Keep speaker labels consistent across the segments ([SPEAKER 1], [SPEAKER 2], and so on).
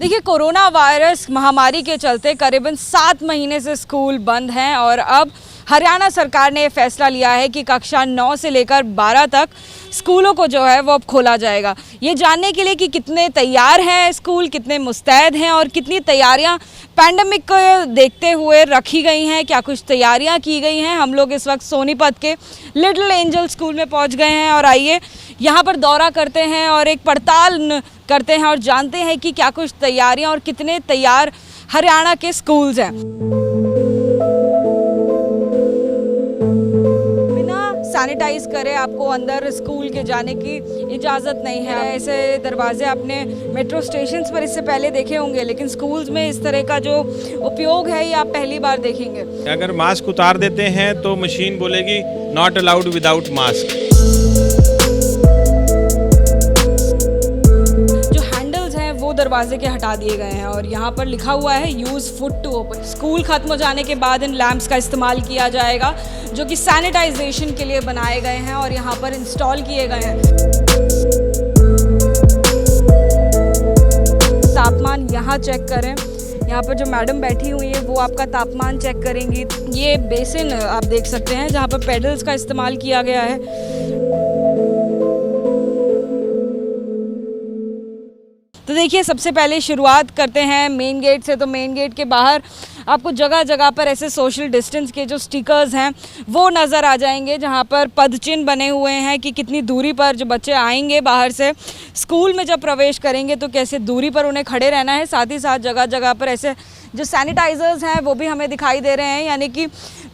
[SPEAKER 1] देखिए, corona virus महामारी के चलते करीबन 7 महीने से स्कूल बंद हैं और अब हरियाणा सरकार ने फैसला लिया है कि कक्षा 9 से लेकर 12 तक स्कूलों को जो है वो अब खोला जाएगा। ये जानने के लिए कि कितने तैयार हैं स्कूल, कितने मुस्तैद हैं और कितनी तैयारियां पैंडेमिक को देखते हुए रखी गई हैं, क्या कुछ तैयारियां की गई हैं, हम लोग इस वक्त सोनीपत के लिटिल एंजल स्कूल में पहुंच गए हैं और आइए यहाँ पर दौरा करते हैं और एक पड़ताल करते हैं और जानते हैं कि क्या कुछ तैयारियां और कितने तैयार हरियाणा के स्कूल्स हैं। सैनिटाइज करें आपको अंदर स्कूल के जाने की इजाज़त नहीं है। ऐसे दरवाजे आपने मेट्रो स्टेशंस पर इससे पहले देखे होंगे, लेकिन स्कूल्स में इस तरह का जो उपयोग है ये आप पहली बार देखेंगे।
[SPEAKER 2] अगर मास्क उतार देते हैं तो मशीन बोलेगी नॉट अलाउड विदाउट मास्क।
[SPEAKER 1] जो हैंडल्स हैं वो दरवाजे के हटा दिए गए हैं और यहाँ पर लिखा हुआ है use foot to open. School खत्म हो जाने के बाद इन लैंप्स का इस्तेमाल किया जाएगा जो कि सैनिटाइजेशन के लिए बनाए गए हैं और यहाँ पर इंस्टॉल किए गए हैं। तापमान यहाँ चेक करें, यहाँ पर जो मैडम बैठी हुई है वो आपका तापमान चेक करेंगी। ये बेसिन आप देख सकते हैं जहाँ पर पेडल्स का इस्तेमाल किया गया है। तो देखिए, सबसे पहले शुरुआत करते हैं मेन गेट से। तो मेन गेट के बाहर आपको जगह जगह पर ऐसे सोशल डिस्टेंस के जो स्टिकर्स हैं वो नज़र आ जाएंगे, जहां पर पदचिन्ह बने हुए हैं कि कितनी दूरी पर जो बच्चे आएंगे बाहर से स्कूल में जब प्रवेश करेंगे तो कैसे दूरी पर उन्हें खड़े रहना है। साथ ही साथ जगह जगह पर ऐसे जो सैनिटाइज़र्स हैं वो भी हमें दिखाई दे रहे हैं, यानी कि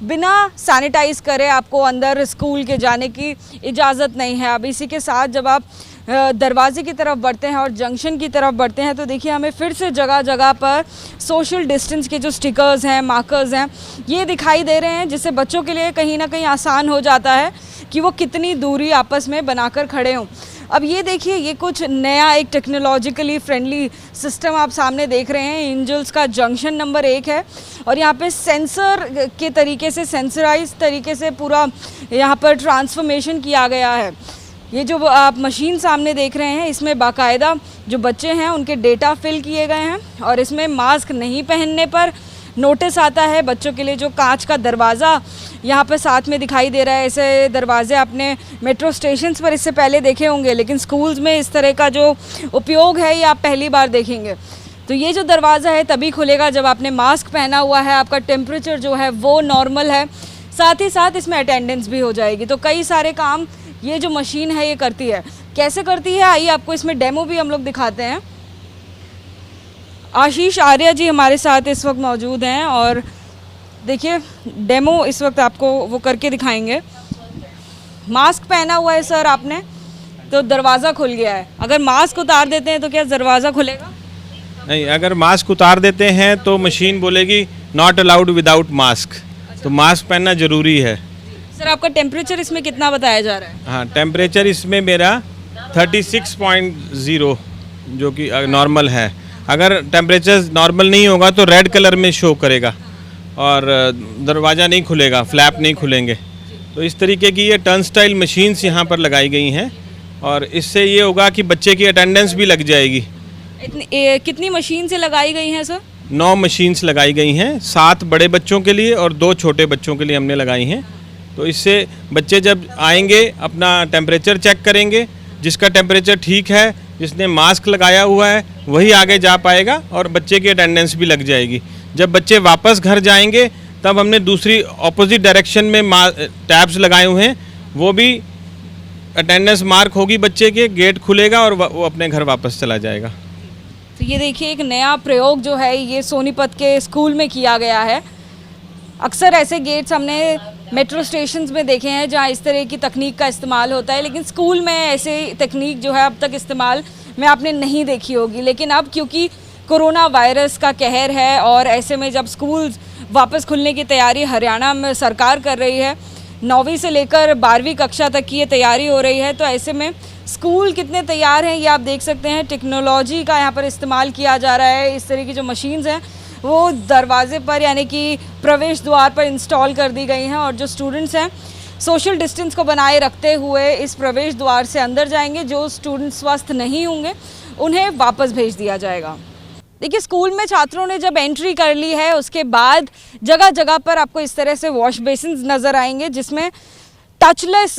[SPEAKER 1] बिना सैनिटाइज़ करे आपको अंदर स्कूल के जाने की इजाज़त नहीं है। अब इसी के साथ जब आप दरवाजे की तरफ बढ़ते हैं और जंक्शन की तरफ बढ़ते हैं तो देखिए हमें फिर से जगह जगह पर सोशल डिस्टेंस के जो स्टिकर्स हैं, मार्कर्स हैं, ये दिखाई दे रहे हैं, जिससे बच्चों के लिए कहीं ना कहीं आसान हो जाता है कि वो कितनी दूरी आपस में बनाकर खड़े हों। अब ये देखिए, ये कुछ नया एक टेक्नोलॉजिकली फ्रेंडली सिस्टम आप सामने देख रहे हैं। एंजल्स का जंक्शन नंबर 1 है और यहाँ पे सेंसर के तरीके से, सेंसराइज तरीके से पूरा यहाँ पर ट्रांसफॉर्मेशन किया गया है। ये जो आप मशीन सामने देख रहे हैं इसमें बाकायदा जो बच्चे हैं उनके डेटा फिल किए गए हैं और इसमें मास्क नहीं पहनने पर नोटिस आता है बच्चों के लिए। जो कांच का दरवाज़ा यहाँ पे साथ में दिखाई दे रहा है, ऐसे दरवाजे आपने मेट्रो स्टेशंस पर इससे पहले देखे होंगे, लेकिन स्कूल्स में इस तरह का जो उपयोग है ये आप पहली बार देखेंगे। तो ये जो दरवाज़ा है तभी खुलेगा जब आपने मास्क पहना हुआ है, आपका टेम्परेचर जो है वो नॉर्मल है, साथ ही साथ इसमें अटेंडेंस भी हो जाएगी। तो कई सारे काम ये जो मशीन है ये करती है। कैसे करती है आइए आपको इसमें डेमो भी हम लोग दिखाते हैं। आशीष आर्या जी हमारे साथ इस वक्त मौजूद हैं और देखिए डेमो इस वक्त आपको वो करके दिखाएंगे। मास्क पहना हुआ है सर आपने, तो दरवाज़ा खुल गया है। अगर मास्क उतार देते हैं तो क्या दरवाज़ा खुलेगा?
[SPEAKER 2] नहीं, अगर मास्क उतार देते हैं तो मशीन बोलेगी नॉट अलाउड विदाउट मास्क। तो मास्क पहनना ज़रूरी है।
[SPEAKER 1] सर आपका टेम्परेचर इसमें कितना बताया जा रहा है?
[SPEAKER 2] हाँ, टेम्परेचर इसमें मेरा 36.0 जो कि नॉर्मल है। अगर टेम्परेचर नॉर्मल नहीं होगा तो रेड कलर में शो करेगा और दरवाज़ा नहीं खुलेगा, फ्लैप नहीं खुलेंगे। तो इस तरीके की ये टर्न स्टाइल मशीन्स यहाँ पर लगाई गई हैं और इससे ये होगा कि बच्चे की अटेंडेंस भी लग जाएगी।
[SPEAKER 1] कितनी मशीन से लगाई गई हैं सर?
[SPEAKER 2] 9 मशीन्स लगाई गई हैं, 7 बड़े बच्चों के लिए और 2 छोटे बच्चों के लिए हमने लगाई हैं। तो इससे बच्चे जब आएंगे अपना टेम्परेचर चेक करेंगे, जिसका टेम्परेचर ठीक है, जिसने मास्क लगाया हुआ है वही आगे जा पाएगा और बच्चे की अटेंडेंस भी लग जाएगी। जब बच्चे वापस घर जाएंगे तब हमने दूसरी ऑपोजिट डायरेक्शन में टैब्स लगाए हुए हैं, वो भी अटेंडेंस मार्क होगी बच्चे के, गेट खुलेगा और वो अपने घर वापस चला जाएगा।
[SPEAKER 1] तो ये देखिए एक नया प्रयोग जो है ये सोनीपत के स्कूल में किया गया है। अक्सर ऐसे गेट्स हमने मेट्रो स्टेशंस में देखे हैं जहाँ इस तरह की तकनीक का इस्तेमाल होता है, लेकिन स्कूल में ऐसे तकनीक जो है अब तक इस्तेमाल में आपने नहीं देखी होगी। लेकिन अब क्योंकि कोरोना वायरस का कहर है और ऐसे में जब स्कूल वापस खुलने की तैयारी हरियाणा में सरकार कर रही है, 9वीं से लेकर 12वीं कक्षा तक की ये तैयारी हो रही है, तो ऐसे में स्कूल कितने तैयार हैं ये आप देख सकते हैं। टेक्नोलॉजी का यहाँ पर इस्तेमाल किया जा रहा है। इस तरह की जो मशीन्स हैं वो दरवाजे पर यानी कि प्रवेश द्वार पर इंस्टॉल कर दी गई हैं और जो स्टूडेंट्स हैं सोशल डिस्टेंस को बनाए रखते हुए इस प्रवेश द्वार से अंदर जाएंगे। जो स्टूडेंट स्वस्थ नहीं होंगे उन्हें वापस भेज दिया जाएगा। देखिए स्कूल में छात्रों ने जब एंट्री कर ली है उसके बाद जगह जगह पर आपको इस तरह से वॉश बेसिन्स नज़र आएंगे जिसमें टचलेस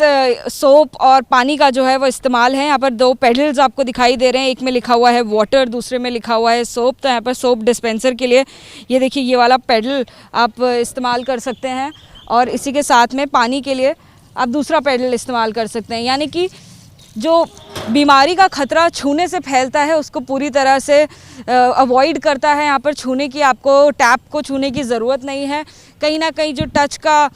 [SPEAKER 1] सोप और पानी का जो है वो इस्तेमाल है। यहाँ पर 2 पेडल्स आपको दिखाई दे रहे हैं, एक में लिखा हुआ है वाटर, दूसरे में लिखा हुआ है सोप। तो यहाँ पर सोप डिस्पेंसर के लिए ये देखिए ये वाला पेडल आप इस्तेमाल कर सकते हैं और इसी के साथ में पानी के लिए आप दूसरा पेडल इस्तेमाल कर सकते हैं। यानी कि जो बीमारी का खतरा छूने से फैलता है उसको पूरी तरह से अवॉइड करता है। यहाँ पर छूने की, आपको टैप को छूने की ज़रूरत नहीं है। कहीं ना कहीं जो टच का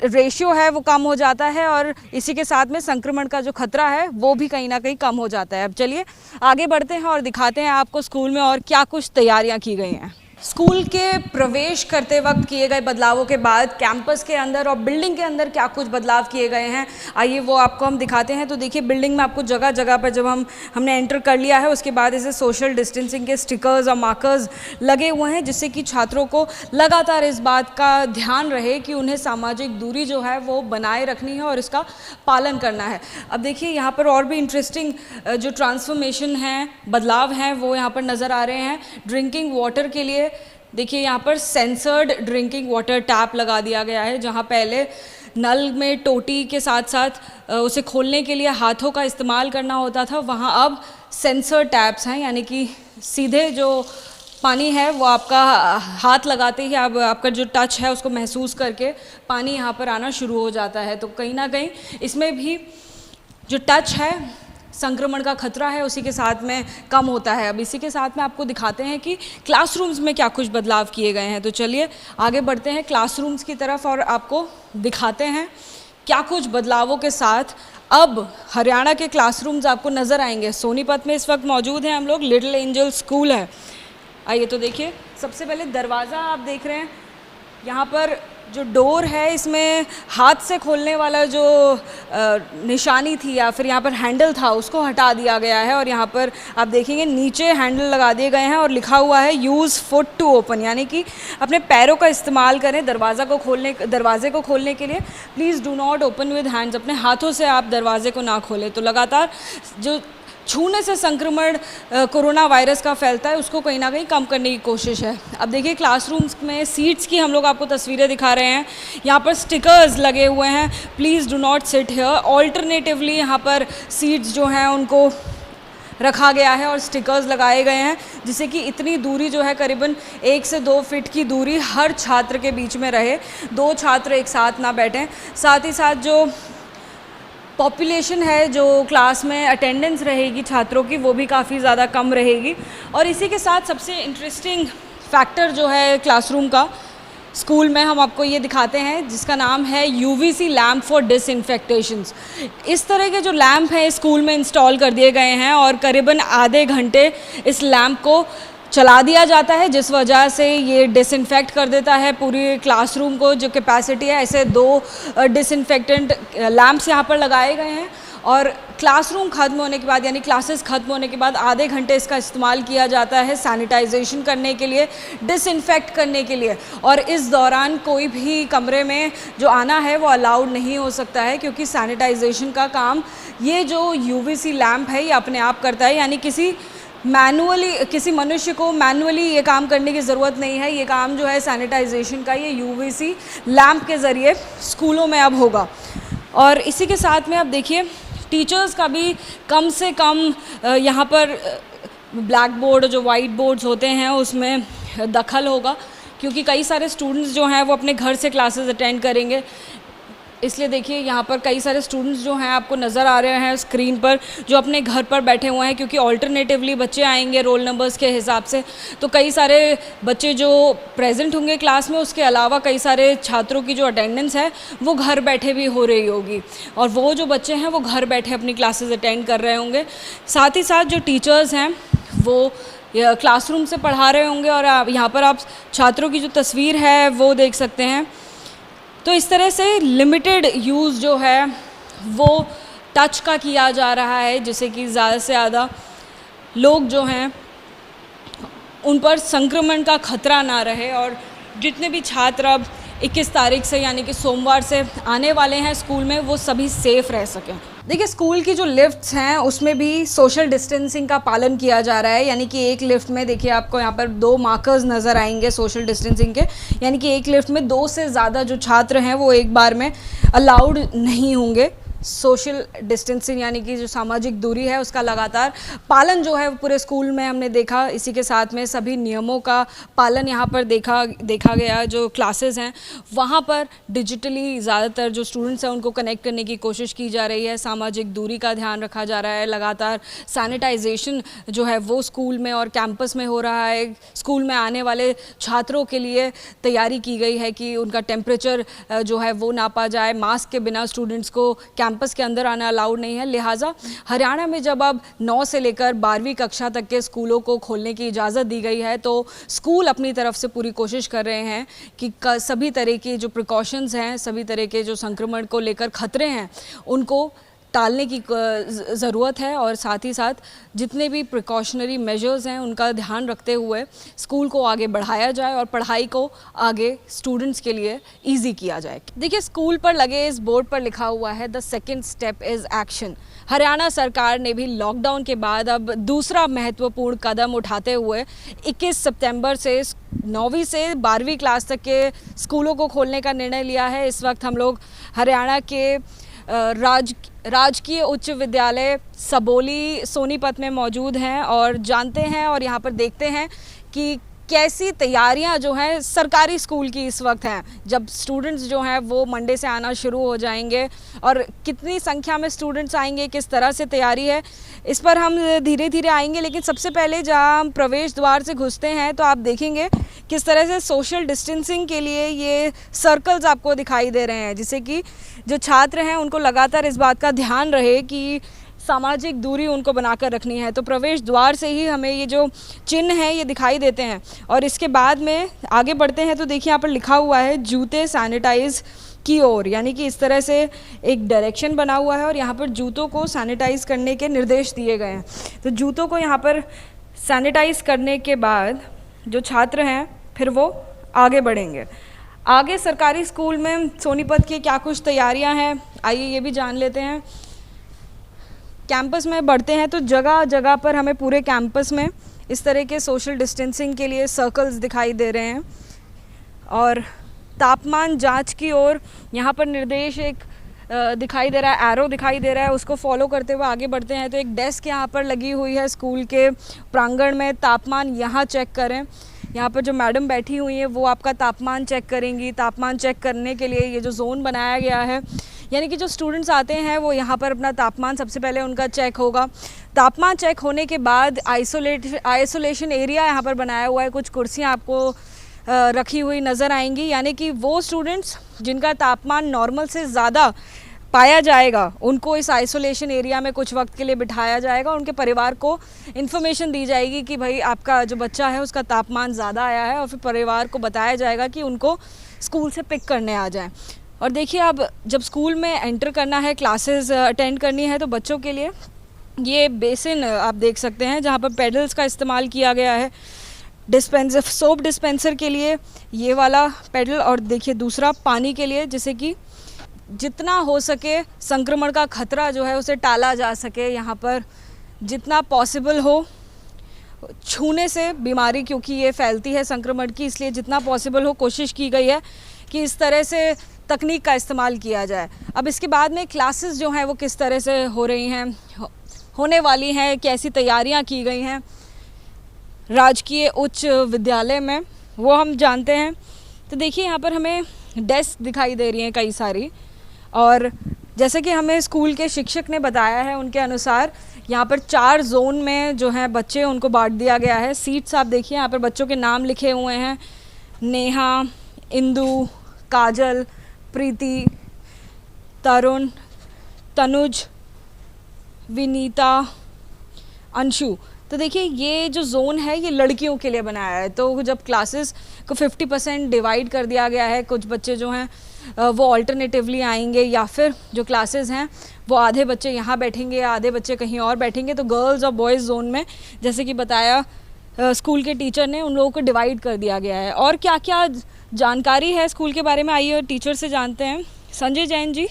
[SPEAKER 1] रेशियो है वो कम हो जाता है और इसी के साथ में संक्रमण का जो खतरा है वो भी कहीं ना कहीं कम हो जाता है। अब चलिए आगे बढ़ते हैं और दिखाते हैं आपको स्कूल में और क्या कुछ तैयारियां की गई हैं। स्कूल के प्रवेश करते वक्त किए गए बदलावों के बाद कैंपस के अंदर और बिल्डिंग के अंदर क्या कुछ बदलाव किए गए हैं, आइए वो आपको हम दिखाते हैं। तो देखिए बिल्डिंग में आपको जगह जगह पर जब हमने एंटर कर लिया है उसके बाद इसे सोशल डिस्टेंसिंग के स्टिकर्स और मार्कर्स लगे हुए हैं जिससे कि छात्रों को लगातार इस बात का ध्यान रहे कि उन्हें सामाजिक दूरी जो है वो बनाए रखनी है और इसका पालन करना है। अब देखिए यहाँ पर और भी इंटरेस्टिंग जो ट्रांसफॉर्मेशन है, बदलाव हैं वो यहाँ पर नज़र आ रहे हैं। ड्रिंकिंग वाटर के लिए देखिए यहाँ पर सेंसर्ड ड्रिंकिंग वाटर टैप लगा दिया गया है, जहाँ पहले नल में टोटी के साथ साथ उसे खोलने के लिए हाथों का इस्तेमाल करना होता था, वहाँ अब सेंसर टैप्स हैं। यानी कि सीधे जो पानी है वो आपका हाथ लगाते ही अब आपका जो टच है उसको महसूस करके पानी यहाँ पर आना शुरू हो जाता है। तो कहीं ना कहीं इसमें भी जो टच है, संक्रमण का खतरा है, उसी के साथ में कम होता है। अब इसी के साथ में आपको दिखाते हैं कि क्लासरूम्स में क्या कुछ बदलाव किए गए हैं। तो चलिए आगे बढ़ते हैं क्लासरूम्स की तरफ और आपको दिखाते हैं क्या कुछ बदलावों के साथ अब हरियाणा के क्लासरूम्स आपको नज़र आएंगे। सोनीपत में इस वक्त मौजूद हैं हम लोग, लिटिल एंजल स्कूल है। आइए तो देखिए, सबसे पहले दरवाज़ा आप देख रहे हैं, यहाँ पर जो डोर है इसमें हाथ से खोलने वाला जो निशानी थी या फिर यहाँ पर हैंडल था उसको हटा दिया गया है और यहाँ पर आप देखेंगे नीचे हैंडल लगा दिए गए हैं और लिखा हुआ है यूज़ फुट टू ओपन, यानी कि अपने पैरों का इस्तेमाल करें दरवाज़े को खोलने के लिए। Please do not open with hands, अपने हाथों से आप दरवाजे को ना खोलें। तो लगातार जो छूने से संक्रमण कोरोना वायरस का फैलता है उसको कहीं ना कहीं कम करने की कोशिश है। अब देखिए क्लासरूम्स में सीट्स की हम लोग आपको तस्वीरें दिखा रहे हैं। यहाँ पर स्टिकर्स लगे हुए हैं, please do not sit here. Alternatively यहाँ पर सीट्स जो हैं उनको रखा गया है और स्टिकर्स लगाए गए हैं जिससे कि इतनी दूरी जो है करीबन 1 से 2 फीट की दूरी हर छात्र के बीच में रहे, 2 छात्र एक साथ ना बैठें। साथ ही साथ जो पॉपुलेशन है, जो क्लास में अटेंडेंस रहेगी छात्रों की, वो भी काफ़ी ज़्यादा कम रहेगी। और इसी के साथ सबसे इंटरेस्टिंग फैक्टर जो है क्लासरूम का स्कूल में हम आपको ये दिखाते हैं जिसका नाम है UVC लैम्प फॉर डिसइंफेक्टेशंस। इस तरह के जो लैम्प हैं स्कूल में इंस्टॉल कर दिए गए हैं और करीबन आधे घंटे इस लैम्प को चला दिया जाता है जिस वजह से ये डिसइंफेक्ट कर देता है पूरी क्लासरूम को। जो कैपेसिटी है, ऐसे 2 डिसइंफेक्टेंट लैम्प्स यहाँ पर लगाए गए हैं और क्लासरूम ख़त्म होने के बाद यानी क्लासेस ख़त्म होने के बाद आधे घंटे इसका इस्तेमाल किया जाता है सैनिटाइजेशन करने के लिए, डिसइंफेक्ट करने के लिए। और इस दौरान कोई भी कमरे में जो आना है वो अलाउड नहीं हो सकता है क्योंकि सैनिटाइजेशन का काम ये जो UVC लैम्प है ये अपने आप करता है। यानी किसी मनुष्य को मैनुअली ये काम करने की ज़रूरत नहीं है। ये काम जो है सैनिटाइजेशन का ये UVC लैम्प के ज़रिए स्कूलों में अब होगा। और इसी के साथ में अब देखिए टीचर्स का भी कम से कम यहाँ पर ब्लैक बोर्ड, जो वाइट बोर्ड्स होते हैं उसमें दखल होगा क्योंकि कई सारे स्टूडेंट्स जो हैं वो अपने घर से क्लासेस अटेंड करेंगे। इसलिए देखिए यहाँ पर कई सारे स्टूडेंट्स जो हैं आपको नज़र आ रहे हैं स्क्रीन पर जो अपने घर पर बैठे हुए हैं क्योंकि ऑल्टरनेटिवली बच्चे आएंगे रोल नंबर्स के हिसाब से। तो कई सारे बच्चे जो प्रेजेंट होंगे क्लास में, उसके अलावा कई सारे छात्रों की जो अटेंडेंस है वो घर बैठे भी हो रही होगी और वो जो बच्चे हैं वो घर बैठे अपनी क्लासेस अटेंड कर रहे होंगे। साथ ही साथ जो टीचर्स हैं वो क्लासरूम से पढ़ा रहे होंगे और यहाँ पर आप छात्रों की जो तस्वीर है वो देख सकते हैं। तो इस तरह से लिमिटेड यूज़ जो है वो टच का किया जा रहा है जिससे कि ज़्यादा से ज़्यादा लोग जो हैं उन पर संक्रमण का खतरा ना रहे और जितने भी छात्र अब 21 तारीख से यानी कि सोमवार से आने वाले हैं स्कूल में, वो सभी सेफ़ रह सकें। देखिए स्कूल की जो लिफ्ट्स हैं उसमें भी सोशल डिस्टेंसिंग का पालन किया जा रहा है, यानी कि एक लिफ्ट में देखिए आपको यहाँ पर 2 मार्कर्स नज़र आएंगे सोशल डिस्टेंसिंग के, यानी कि एक लिफ्ट में 2 से ज़्यादा जो छात्र हैं वो एक बार में अलाउड नहीं होंगे। सोशल डिस्टेंसिंग यानी कि जो सामाजिक दूरी है उसका लगातार पालन जो है पूरे स्कूल में हमने देखा। इसी के साथ में सभी नियमों का पालन यहाँ पर देखा गया। जो क्लासेस हैं वहाँ पर डिजिटली ज़्यादातर जो स्टूडेंट्स हैं उनको कनेक्ट करने की कोशिश की जा रही है, सामाजिक दूरी का ध्यान रखा जा रहा है, लगातार सैनिटाइजेशन जो है वो स्कूल में और कैंपस में हो रहा है। स्कूल में आने वाले छात्रों के लिए तैयारी की गई है कि उनका टेम्परेचर जो है वो नापा जाए। मास्क के बिना स्टूडेंट्स को कैंपस के अंदर आना अलाउड नहीं है। लिहाजा हरियाणा में जब अब 9 से लेकर 12वीं कक्षा तक के स्कूलों को खोलने की इजाज़त दी गई है तो स्कूल अपनी तरफ से पूरी कोशिश कर रहे हैं कि सभी तरह की जो प्रिकॉशंस हैं, सभी तरह के जो संक्रमण को लेकर खतरे हैं उनको टालने की ज़रूरत है और साथ ही साथ जितने भी प्रिकॉशनरी मेजर्स हैं उनका ध्यान रखते हुए स्कूल को आगे बढ़ाया जाए और पढ़ाई को आगे स्टूडेंट्स के लिए इजी किया जाए। देखिए स्कूल पर लगे इस बोर्ड पर लिखा हुआ है the second step is action. Haryana सरकार ने भी लॉकडाउन के बाद अब दूसरा महत्वपूर्ण कदम उठाते हुए 21 सितंबर से 9वीं से 12वीं क्लास तक के स्कूलों को खोलने का निर्णय लिया है। इस वक्त हम लोग हरियाणा के राजकीय उच्च विद्यालय सबोली सोनीपत में मौजूद हैं और जानते हैं और यहाँ पर देखते हैं कि कैसी तैयारियां जो हैं सरकारी स्कूल की इस वक्त हैं, जब स्टूडेंट्स जो हैं वो मंडे से आना शुरू हो जाएंगे और कितनी संख्या में स्टूडेंट्स आएंगे, किस तरह से तैयारी है, इस पर हम धीरे धीरे आएंगे। लेकिन सबसे पहले जहां हम प्रवेश द्वार से घुसते हैं तो आप देखेंगे किस तरह से सोशल डिस्टेंसिंग के लिए ये सर्कल्स आपको दिखाई दे रहे हैं, जिससे कि जो छात्र हैं उनको लगातार इस बात का ध्यान रहे कि सामाजिक दूरी उनको बनाकर रखनी है। तो प्रवेश द्वार से ही हमें ये जो चिन्ह हैं ये दिखाई देते हैं और इसके बाद में आगे बढ़ते हैं तो देखिए यहाँ पर लिखा हुआ है जूते सैनिटाइज की ओर, यानी कि इस तरह से एक डायरेक्शन बना हुआ है और यहाँ पर जूतों को सैनिटाइज़ करने के निर्देश दिए गए हैं। तो जूतों को यहाँ पर सैनिटाइज़ करने के बाद जो छात्र हैं फिर वो आगे बढ़ेंगे। आगे सरकारी स्कूल में सोनीपत की क्या कुछ तैयारियां हैं आइए ये भी जान लेते हैं। कैंपस में बढ़ते हैं तो जगह जगह पर हमें पूरे कैंपस में इस तरह के सोशल डिस्टेंसिंग के लिए सर्कल्स दिखाई दे रहे हैं और तापमान जांच की ओर यहाँ पर निर्देश एक दिखाई दे रहा है, एरो दिखाई दे रहा है, उसको फॉलो करते हुए आगे बढ़ते हैं। तो एक डेस्क यहाँ पर लगी हुई है स्कूल के प्रांगण में, तापमान यहाँ चेक करें। यहाँ पर जो मैडम बैठी हुई हैं वो आपका तापमान चेक करेंगी। तापमान चेक करने के लिए ये जो जोन बनाया गया है, यानी कि जो स्टूडेंट्स आते हैं वो यहाँ पर अपना तापमान सबसे पहले उनका चेक होगा। तापमान चेक होने के बाद आइसोलेशन एरिया यहाँ पर बनाया हुआ है, कुछ कुर्सियाँ आपको रखी हुई नज़र आएंगी, यानी कि वो स्टूडेंट्स जिनका तापमान नॉर्मल से ज़्यादा पाया जाएगा उनको इस आइसोलेशन एरिया में कुछ वक्त के लिए बिठाया जाएगा। उनके परिवार को इन्फॉर्मेशन दी जाएगी कि भाई आपका जो बच्चा है उसका तापमान ज़्यादा आया है और फिर परिवार को बताया जाएगा कि उनको स्कूल से पिक करने आ जाएं। और देखिए अब जब स्कूल में एंटर करना है, क्लासेस अटेंड करनी है, तो बच्चों के लिए ये बेसिन आप देख सकते हैं जहाँ पर पेडल्स का इस्तेमाल किया गया है। डिस्पेंसर, सोप डिस्पेंसर के लिए ये वाला पेडल और देखिए दूसरा पानी के लिए, जिससे कि जितना हो सके संक्रमण का खतरा जो है उसे टाला जा सके। यहाँ पर जितना पॉसिबल हो छूने से बीमारी, क्योंकि ये फैलती है संक्रमण की, इसलिए जितना पॉसिबल हो कोशिश की गई है कि इस तरह से तकनीक का इस्तेमाल किया जाए। अब इसके बाद में क्लासेस जो हैं वो किस तरह से हो रही हैं, होने वाली हैं, कैसी तैयारियां की गई हैं राजकीय उच्च विद्यालय में, वो हम जानते हैं। तो देखिए यहाँ पर हमें डेस्क दिखाई दे रही हैं कई सारी, और जैसे कि हमें स्कूल के शिक्षक ने बताया है उनके अनुसार यहाँ पर 4 जोन में जो है बच्चे उनको बांट दिया गया है। सीट्स आप देखिए यहाँ पर बच्चों के नाम लिखे हुए हैं, नेहा, इंदु, काजल, प्रीति, तरुण, तनुज, विनीता, अंशु। तो देखिए ये जो जोन है ये लड़कियों के लिए बनाया है। तो जब क्लासेस को 50% डिवाइड कर दिया गया है, कुछ बच्चे जो हैं वो ऑल्टरनेटिवली आएंगे या फिर जो क्लासेस हैं वो आधे बच्चे यहाँ बैठेंगे या आधे बच्चे कहीं और बैठेंगे। तो गर्ल्स और बॉयज़ जोन में जैसे कि बताया स्कूल के टीचर ने उन लोगों को डिवाइड कर दिया गया है। और क्या क्या जानकारी है स्कूल के बारे में, आइए टीचर से जानते हैं। संजय जैन जी,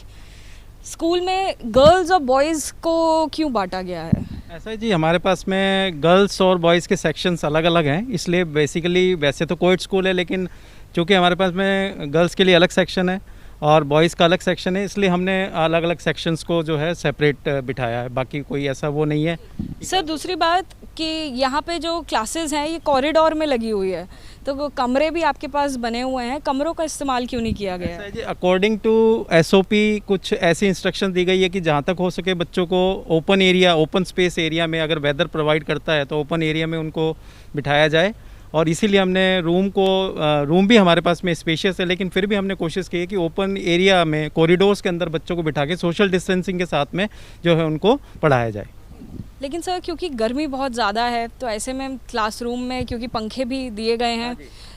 [SPEAKER 1] स्कूल में गर्ल्स और बॉयज़ को क्यों बांटा गया है?
[SPEAKER 3] ऐसा है जी, हमारे पास में गर्ल्स और बॉयज़ के सेक्शंस अलग अलग हैं, इसलिए बेसिकली वैसे तो कोएड स्कूल है, लेकिन चूँकि हमारे पास में गर्ल्स के लिए अलग सेक्शन है और बॉयज़ का अलग सेक्शन है, इसलिए हमने अलग अलग सेक्शंस को जो है सेपरेट बिठाया है। बाकी कोई ऐसा वो नहीं है।
[SPEAKER 1] सर दूसरी बात कि यहाँ पे जो क्लासेस हैं ये कॉरिडोर में लगी हुई है, तो वो कमरे भी आपके पास बने हुए हैं, कमरों का इस्तेमाल क्यों नहीं किया गया
[SPEAKER 3] ऐसा
[SPEAKER 1] है?
[SPEAKER 3] है जी, अकॉर्डिंग टू एसओपी कुछ ऐसी इंस्ट्रक्शन दी गई है कि जहाँ तक हो सके बच्चों को open area, open space area में, अगर वेदर प्रोवाइड करता है तो ओपन एरिया में उनको बिठाया जाए। और इसीलिए हमने रूम भी हमारे पास में स्पेशियस है, लेकिन फिर भी हमने कोशिश की है कि ओपन एरिया में कॉरिडोर्स के अंदर बच्चों को बिठा के सोशल डिस्टेंसिंग के साथ में जो है उनको पढ़ाया जाए।
[SPEAKER 1] लेकिन सर क्योंकि गर्मी बहुत ज़्यादा है, तो ऐसे में क्लासरूम में क्योंकि पंखे भी दिए गए हैं,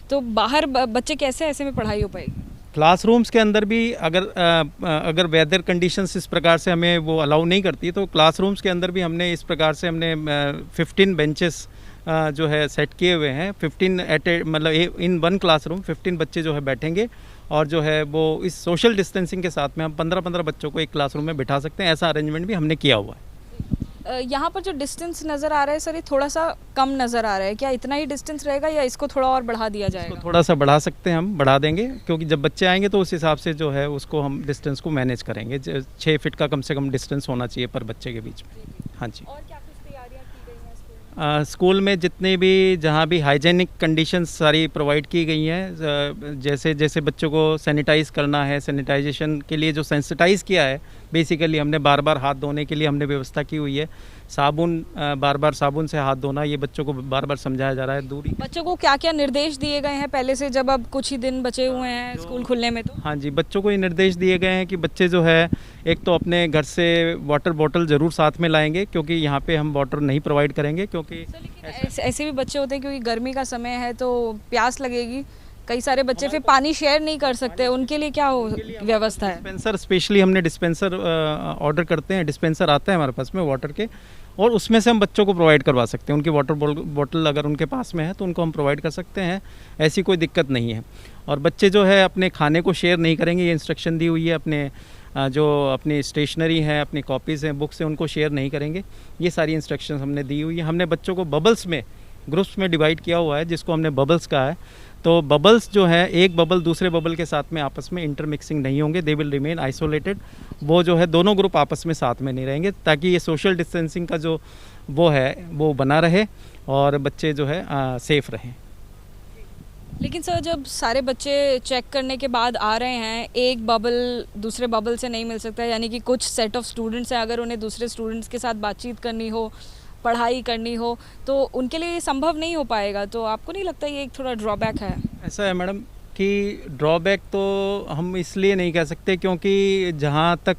[SPEAKER 1] तो बाहर बच्चे कैसे ऐसे में पढ़ाई हो पाएगी?
[SPEAKER 3] क्लासरूम्स के अंदर भी अगर वेदर कंडीशंस इस प्रकार से हमें वो अलाउ नहीं करती, तो क्लासरूम्स के अंदर भी हमने इस प्रकार से 15 बेंचेस जो है सेट किए हुए हैं। 15 मतलब इन वन क्लासरूम 15 बच्चे जो है बैठेंगे, और जो है वो इस सोशल डिस्टेंसिंग के साथ में हम 15-15 बच्चों को एक क्लासरूम में बिठा सकते हैं। ऐसा अरेंजमेंट भी हमने किया हुआ है।
[SPEAKER 1] यहाँ पर जो डिस्टेंस नज़र आ रहा है सर, ये थोड़ा सा कम नज़र आ रहा है, क्या इतना ही डिस्टेंस रहेगा या इसको थोड़ा और बढ़ा दिया जाएगा?
[SPEAKER 3] इसको थोड़ा सा बढ़ा सकते हैं, हम बढ़ा देंगे, क्योंकि जब बच्चे आएंगे तो उस हिसाब से जो है उसको हम डिस्टेंस को मैनेज करेंगे। 6 फीट का कम से कम डिस्टेंस होना चाहिए पर बच्चे के बीच में। हाँ जी।
[SPEAKER 1] और क्या कुछ तैयारियाँ की गई हैं स्कूल में?
[SPEAKER 3] स्कूल में जितने भी जहाँ भी हाइजेनिक कंडीशंस सारी प्रोवाइड की गई हैं, जैसे जैसे बच्चों को सैनिटाइज़ करना है, सैनिटाइजेशन के लिए जो सेंसिटाइज़ किया है, बेसिकली हमने बार बार हाथ धोने के लिए हमने व्यवस्था की हुई है। साबुन, बार बार साबुन से हाथ धोना, ये बच्चों को बार बार समझाया जा रहा है। दूरी,
[SPEAKER 1] बच्चों को क्या क्या निर्देश दिए गए हैं पहले से, जब अब कुछ ही दिन बचे हुए हैं स्कूल खुलने में? तो
[SPEAKER 3] हाँ जी, बच्चों को ये निर्देश दिए गए हैं कि बच्चे जो है एक तो अपने घर से वाटर बॉटल ज़रूर साथ में लाएंगे, क्योंकि यहाँ पे हम वाटर नहीं प्रोवाइड करेंगे, क्योंकि
[SPEAKER 1] ऐसे भी बच्चे होते हैं क्योंकि गर्मी का समय है तो प्यास लगेगी, कई सारे बच्चे फिर पानी शेयर नहीं कर सकते, उनके लिए क्या व्यवस्था है?
[SPEAKER 3] डिस्पेंसर, स्पेशली हमने डिस्पेंसर ऑर्डर करते हैं, डिस्पेंसर आता है हमारे पास में वाटर के, और उसमें से हम बच्चों को प्रोवाइड करवा सकते हैं। उनकी वाटर बॉटल अगर उनके पास में है तो उनको हम प्रोवाइड कर सकते हैं, ऐसी कोई दिक्कत नहीं है। और बच्चे जो है अपने खाने को शेयर नहीं करेंगे, ये इंस्ट्रक्शन दी हुई है। अपने जो अपनी स्टेशनरी है, अपनी कॉपीज़ हैं, बुक्स हैं, उनको शेयर नहीं करेंगे, ये सारी इंस्ट्रक्शन हमने दी हुई है। हमने बच्चों को बबल्स में, ग्रुप्स में डिवाइड किया हुआ है, जिसको हमने बबल्स कहा है। तो बबल्स जो है, एक बबल दूसरे बबल के साथ में आपस में इंटरमिक्सिंग नहीं होंगे, दे विल रिमेन आइसोलेटेड। वो जो है दोनों ग्रुप आपस में साथ में नहीं रहेंगे, ताकि ये सोशल डिस्टेंसिंग का जो वो है वो बना रहे और बच्चे जो है सेफ रहें।
[SPEAKER 1] लेकिन सर जब सारे बच्चे चेक करने के बाद आ रहे हैं, एक बबल दूसरे बबल से नहीं मिल सकता, यानी कि कुछ सेट ऑफ स्टूडेंट्स हैं, अगर उन्हें दूसरे स्टूडेंट्स के साथ बातचीत करनी हो, पढ़ाई करनी हो, तो उनके लिए ये संभव नहीं हो पाएगा। तो आपको नहीं लगता ये एक थोड़ा ड्रॉबैक है?
[SPEAKER 3] ऐसा है मैडम कि ड्रॉबैक तो हम इसलिए नहीं कह सकते, क्योंकि जहाँ तक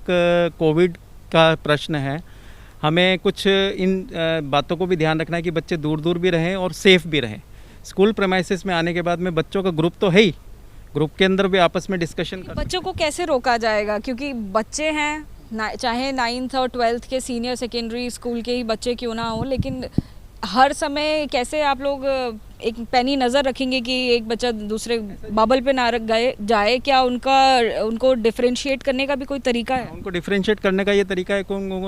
[SPEAKER 3] कोविड का प्रश्न है, हमें कुछ इन बातों को भी ध्यान रखना है कि बच्चे दूर दूर भी रहें और सेफ़ भी रहें। स्कूल प्रेमाइसिस में आने के बाद में बच्चों का ग्रुप तो है ही, ग्रुप के अंदर भी आपस में डिस्कशन कर।
[SPEAKER 1] बच्चों को कैसे रोका जाएगा? क्योंकि बच्चे हैं, चाहे 9th और 12th के सीनियर सेकेंडरी स्कूल के ही बच्चे क्यों ना हो, लेकिन हर समय कैसे आप लोग एक पैनी नज़र रखेंगे कि एक बच्चा दूसरे बबल पे ना जाए? क्या उनको डिफरेंशिएट करने का भी कोई तरीका है?
[SPEAKER 3] उनको डिफरेंशिएट करने का ये तरीका है,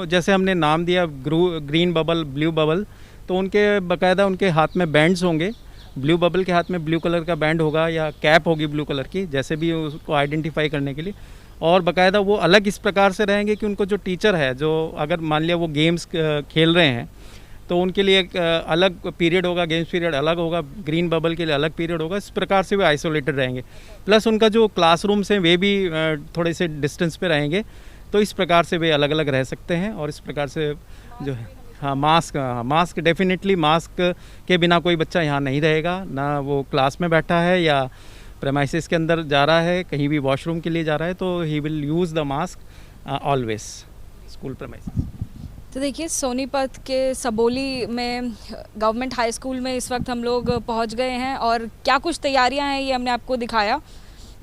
[SPEAKER 3] जैसे हमने नाम दिया ग्रीन बबल, ब्लू बबल, तो उनके बाकायदा उनके हाथ में बैंड्स होंगे। ब्लू बबल के हाथ में ब्लू कलर का बैंड होगा या कैप होगी ब्लू कलर की, जैसे भी उसको आइडेंटिफाई करने के लिए। और बाकायदा वो अलग इस प्रकार से रहेंगे कि उनको जो टीचर है, जो अगर मान लिया वो गेम्स खेल रहे हैं तो उनके लिए एक अलग पीरियड होगा, गेम्स पीरियड अलग होगा, ग्रीन बबल के लिए अलग पीरियड होगा। इस प्रकार से वे आइसोलेटेड रहेंगे। प्लस उनका जो क्लासरूम्स हैं वे भी थोड़े से डिस्टेंस पे रहेंगे, तो इस प्रकार से वे अलग अलग रह सकते हैं। और इस प्रकार से जो है, हाँ मास्क डेफिनेटली, मास्क के बिना कोई बच्चा यहाँ नहीं रहेगा, ना वो क्लास में बैठा है या प्रेमाइसिस के अंदर जा रहा है, कहीं भी वॉशरूम के लिए जा रहा है, तो he will use the mask always school premises.
[SPEAKER 1] तो देखिए सोनीपत के सबोली में गवर्नमेंट हाई स्कूल में इस वक्त हम लोग पहुंच गए हैं और क्या कुछ तैयारियां हैं ये हमने आपको दिखाया।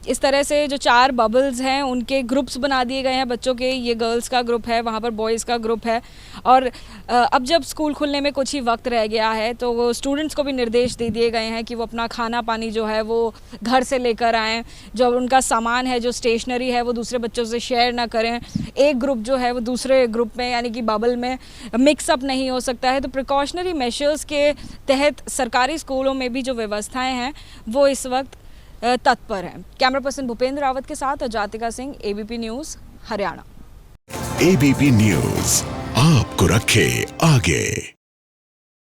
[SPEAKER 1] इस तरह से जो 4 बबल्स हैं उनके ग्रुप्स बना दिए गए हैं बच्चों के। ये गर्ल्स का ग्रुप है, वहाँ पर बॉयज़ का ग्रुप है। और अब जब स्कूल खुलने में कुछ ही वक्त रह गया है तो वो स्टूडेंट्स को भी निर्देश दे दिए गए हैं कि वो अपना खाना पानी जो है वो घर से लेकर आएँ। जो उनका सामान है, जो स्टेशनरी है, वो दूसरे बच्चों से शेयर ना करें। एक ग्रुप जो है वो दूसरे ग्रुप में यानी कि बबल में मिक्सअप नहीं हो सकता है। तो प्रिकॉशनरी मेजर्स के तहत सरकारी स्कूलों में भी जो व्यवस्थाएं हैं वो इस वक्त तत्पर हैं। कैमरा पर्सन भूपेंद्र रावत के साथ Jatika Singh, ABP news, Haryana.
[SPEAKER 4] ABP news आपको रखे आगे।